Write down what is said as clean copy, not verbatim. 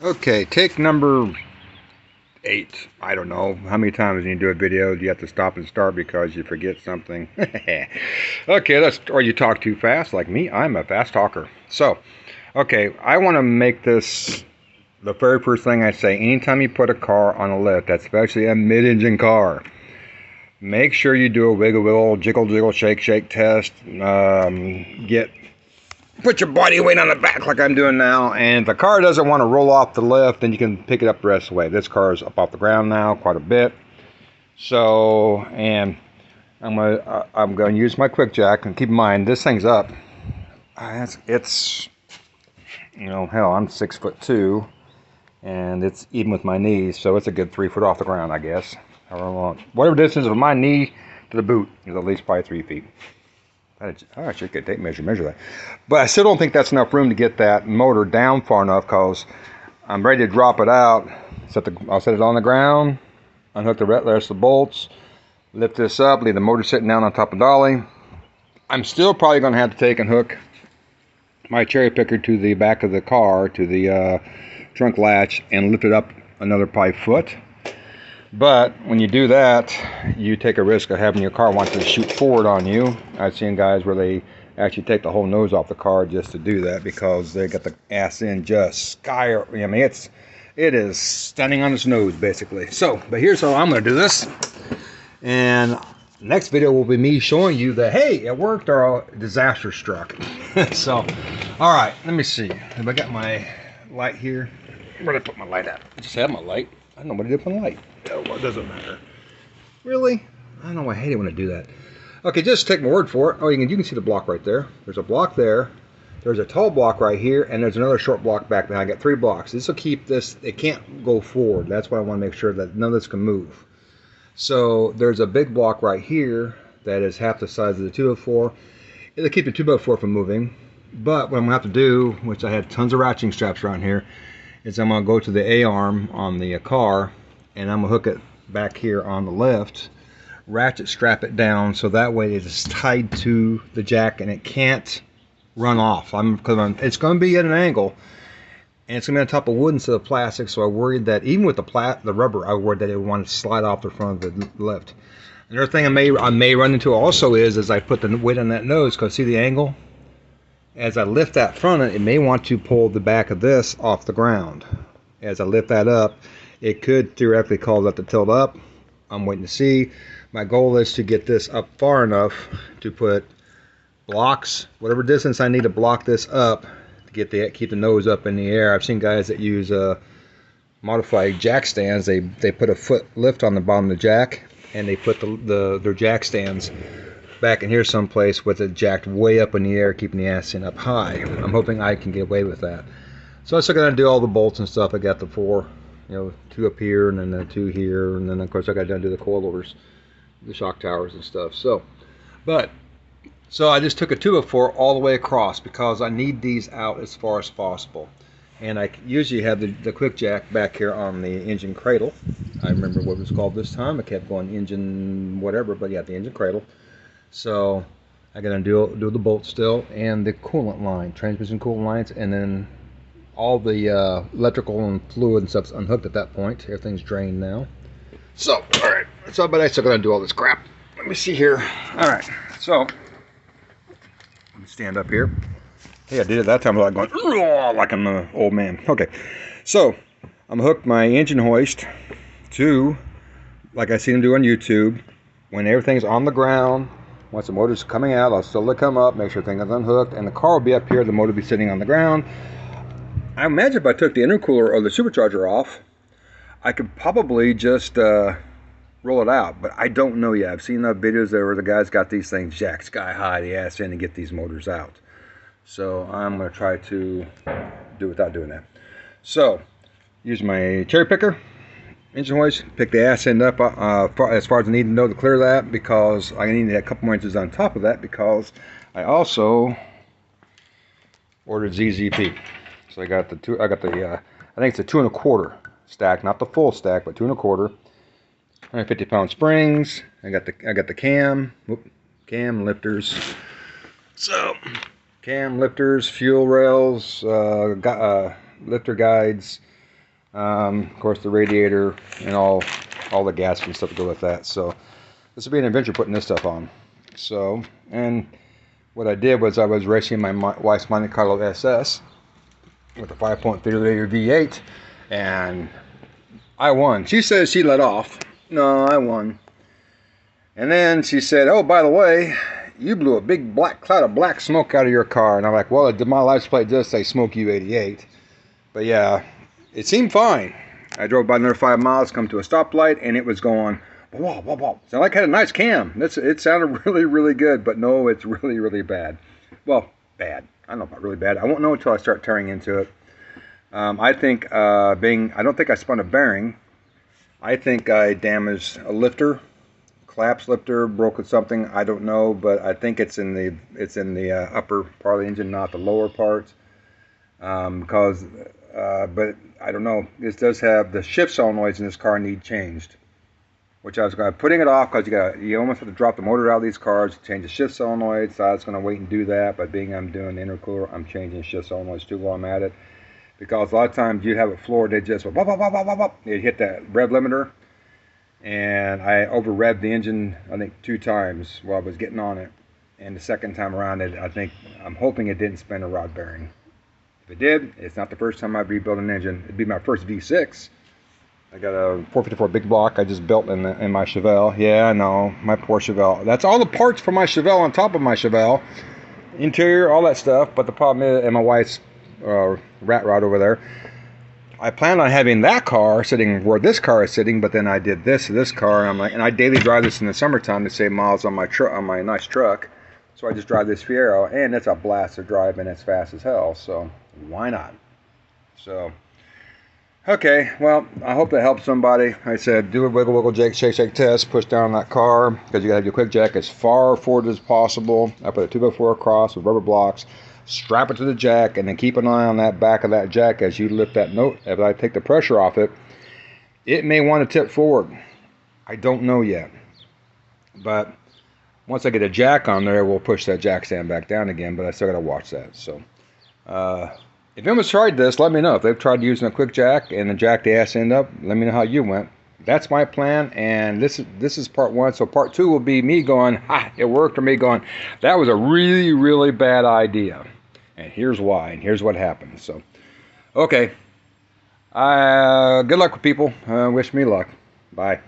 Okay, take number 8. I don't know how many times when you do a video do you have to stop and start because you forget something. Okay, or you talk too fast like me. I'm a fast talker. So, okay, I want to make this the very first thing I say. Anytime you put a car on a lift, especially a mid-engine car, make sure you do a wiggle wiggle, jiggle jiggle, shake shake test. Put your body weight on the back like I'm doing now, and if the car doesn't want to roll off the lift, then you can pick it up the rest of the way. This car is up off the ground now quite a bit. So, and I'm gonna use my quick jack, and keep in mind this thing's up. It's hell, I'm 6'2", and it's even with my knees, so it's a good 3 foot off the ground, I guess. However long, whatever distance from my knee to the boot is at least probably 3 feet. I should get tape measure that. But I still don't think that's enough room to get that motor down far enough, because I'm ready to drop it out. I'll set it on the ground, unhook the rest of the bolts, lift this up, leave the motor sitting down on top of the dolly. I'm still probably going to have to take and hook my cherry picker to the back of the car, to the trunk latch, and lift it up another probably foot. But when you do that, you take a risk of having your car want to shoot forward on you. I've seen guys where they actually take the whole nose off the car just to do that, because they got the ass in just sky. I mean, it is standing on its nose basically. So, but here's how I'm going to do this. And next video will be me showing you that, hey, it worked or a disaster struck. So, all right, let me see. Have I got my light here? Where did I put my light at? I just have my light. I don't know what I did with my light. Oh, well, it doesn't matter. Really? I don't know. I hate it when I do that. Okay, just take my word for it. Oh, you can see the block right there. There's a block there. There's a tall block right here, and there's another short block back behind. I got 3 blocks. This will keep this. It can't go forward. That's why I want to make sure that none of this can move. So there's a big block right here that is half the size of the 204. It'll keep the 204 from moving. But what I'm going to have to do, which I had tons of ratcheting straps around here, is I'm going to go to the A-arm on the car, and I'm going to hook it back here on the lift, ratchet strap it down so that way it is tied to the jack and it can't run off. It's going to be at an angle, and it's going to be on top of wood instead of plastic, so I worried that even with the rubber, I worried that it would want to slide off the front of the lift. Another thing I may run into also is as I put the weight on that nose, because see the angle? As I lift that front, it may want to pull the back of this off the ground. As I lift that up, it could theoretically cause that to tilt up. I'm waiting to see. My goal is to get this up far enough to put blocks, whatever distance I need to block this up to keep the nose up in the air. I've seen guys that use modified jack stands. They put a foot lift on the bottom of the jack, and they put their jack stands back in here someplace with it jacked way up in the air, keeping the ass in up high. I'm hoping I can get away with that. So I'm still going to do all the bolts and stuff. I got the 4, 2 up here, and then the 2 here, and then of course I got to do the coilovers, the shock towers and stuff. So I just took a 204 all the way across because I need these out as far as possible. And I usually have the quick jack back here on the engine cradle. I remember what it was called this time. I kept going engine whatever, but yeah, the engine cradle. So I got to do the bolts still, and the coolant line, transmission coolant lines, and then all the electrical and fluid and stuff's unhooked at that point. Everything's drained now. So, all right. So, but I still got to do all this crap. Let me see here. All right. So, let me stand up here. Hey, I did it that time without going like I'm an old man. Okay. So, I'm hooked my engine hoist to, like I seen them do on YouTube, when everything's on the ground. Once the motor's coming out, I'll still let it come up, make sure everything is unhooked, and the car will be up here, the motor will be sitting on the ground. I imagine if I took the intercooler or the supercharger off, I could probably just roll it out, but I don't know yet. I've seen enough videos there where the guys got these things jacked sky high, the ass in, and get these motors out. So I'm going to try to do it without doing that. So, use my cherry picker. Engine hoist, pick the ass end up as far as I need to know to clear that, because I need a couple more inches on top of that, because I also ordered ZZP. So I got the I think it's a 2 1/4 stack, not the full stack, but 2 1/4. 150 pound springs. I got the cam lifters. So cam lifters, fuel rails, lifter guides, Of course, the radiator and all the gasket and stuff to go with that. So this will be an adventure putting this stuff on. So, and what I did was I was racing my wife's Monte Carlo SS with a 5.3 liter V8, and I won. She says she let off. No, I won. And then she said, "Oh, by the way, you blew a big black cloud of black smoke out of your car." And I'm like, "Well, my license plate does say Smoke U88." But yeah, it seemed fine. I drove about another 5 miles, come to a stoplight, and it was going, whoa, whoa, whoa. So I had a nice cam. It sounded really, really good, but no, it's really, really bad. Well, bad. I don't know about really bad. I won't know until I start tearing into it. I think I don't think I spun a bearing. I think I damaged a lifter, collapsed lifter, broke something. I don't know, but I think it's in the upper part of the engine, not the lower parts. But I don't know. This does have the shift solenoids in this car need changed, which I was putting it off because you almost have to drop the motor out of these cars to change the shift solenoids. So I was going to wait and do that, but being I'm doing the intercooler, I'm changing shift solenoids too while I'm at it, because a lot of times you have it floored, they just wop, wop, wop, wop, wop, wop. It hit that rev limiter, and I over revved the engine I think 2 times while I was getting on it, and the second time around I'm hoping it didn't spin a rod bearing. If it did, it's not the first time I'd rebuild an engine. It'd be my first V6. I got a 454 big block I just built in my Chevelle. Yeah, I know, my poor Chevelle. That's all the parts for my Chevelle on top of my Chevelle. Interior, all that stuff. But the problem is, and my wife's rat rod over there, I planned on having that car sitting where this car is sitting, but then I did this to this car, and I'm like, and I daily drive this in the summertime to save miles on my nice truck. So I just drive this Fiero, and it's a blast to drive, and it's fast as hell. So why not? So, okay, well, I hope that helps somebody. I said, do a wiggle, wiggle, shake, shake test. Push down that car, because you got to have your quick jack as far forward as possible. I put a 2x4 across with rubber blocks. Strap it to the jack, and then keep an eye on that back of that jack as you lift that note. If I take the pressure off it, it may want to tip forward. I don't know yet. But once I get a jack on there, we'll push that jack stand back down again, but I still got to watch that. So, if anyone's tried this, let me know. If they've tried using a quick jack and then jack the ass end up, let me know how you went. That's my plan, and this is part 1. So part 2 will be me going, ha, it worked, or me going, that was a really, really bad idea. And here's why, and here's what happened. So, okay. Good luck with people. Wish me luck. Bye.